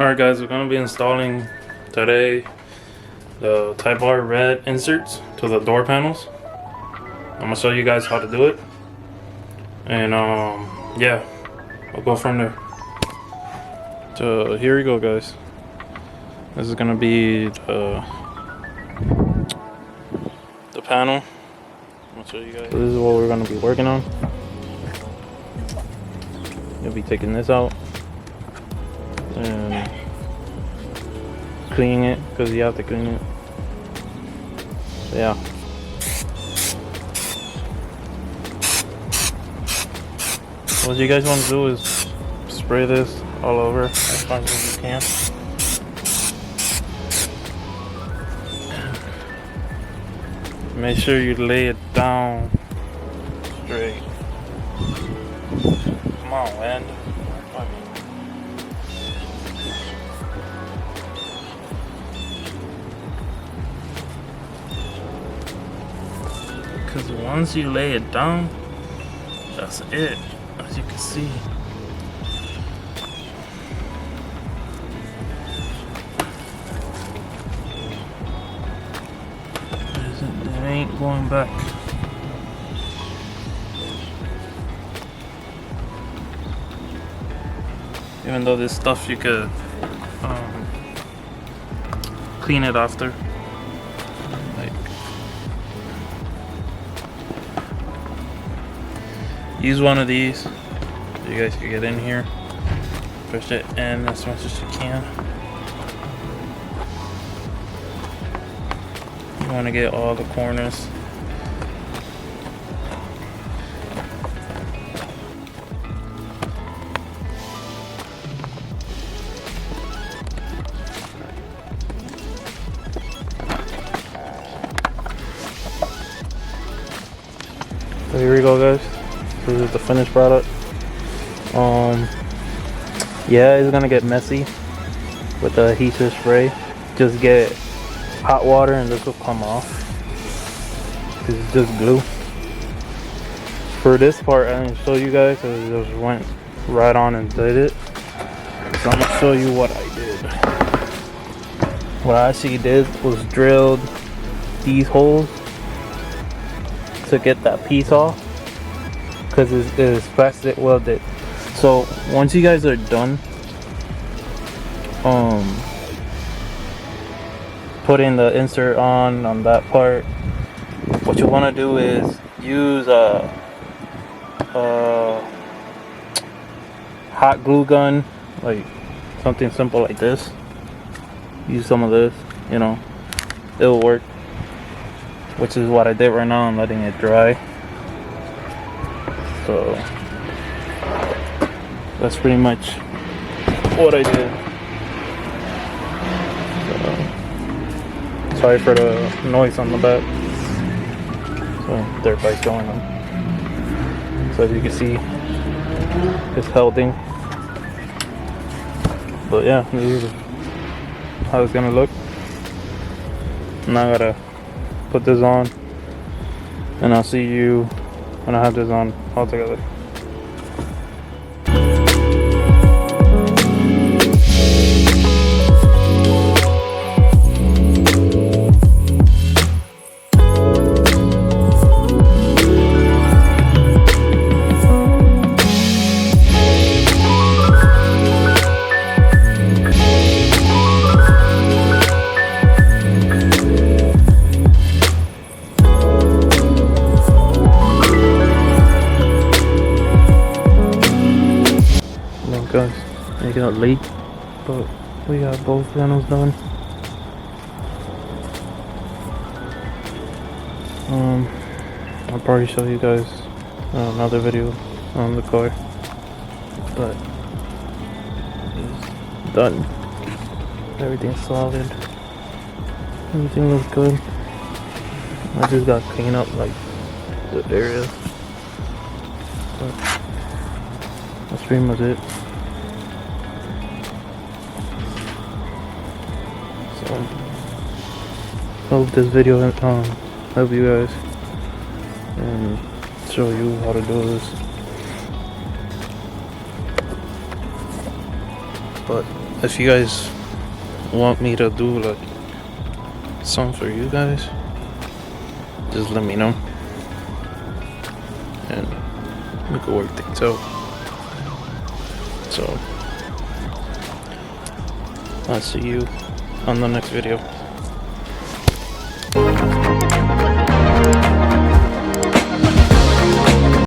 Alright guys, we're going to be installing today the Type R red inserts to the door panels. I'm going to show you guys how to do it. And yeah, I'll go from there. So here we go guys. This is going to be the panel. I'm going to show you guys. So this is what we're going to be working on. You'll be taking this out and cleaning it, because you have to clean it. So yeah. What you guys want to do is spray this all over as much as you can. Make sure you lay it down straight. Come on, wind. Because once you lay it down, that's it, as you can see. It ain't going back. Even though this stuff you could clean it after. Like, use one of these so you guys can get in here. Push it in as much as you can. You want to get all the corners. So here we go guys, this is the finished product. Yeah, it's gonna get messy with the adhesive spray. Just get hot water and this will come off. This is just glue. For this part I didn't show you guys, I just went right on and did it. So I'm gonna show you what I did. What I actually did was drilled these holes to get that piece off, because it's plastic welded. So once you guys are done putting the insert on that part, what you want to do is use a hot glue gun, like something simple like this. Use some of this, you know, it'll work. Which is what I did right now. I'm letting it dry. So that's pretty much what I did. So, sorry for the noise on the back. So dirt bike's going on. So as you can see, it's holding. But yeah, this is how it's gonna look. Now I gotta put this on, and I'll see you when I have this on all together. Guys, making it late, but we got both panels done. I'll probably show you guys another video on the car, but it's done. Everything's solid. Everything looks good. I just got to clean up like the area, but that's pretty much it. Hope this video help you guys and show you how to do this. But if you guys want me to do like some for you guys, just let me know and we can work things out. So I'll see you on the next video.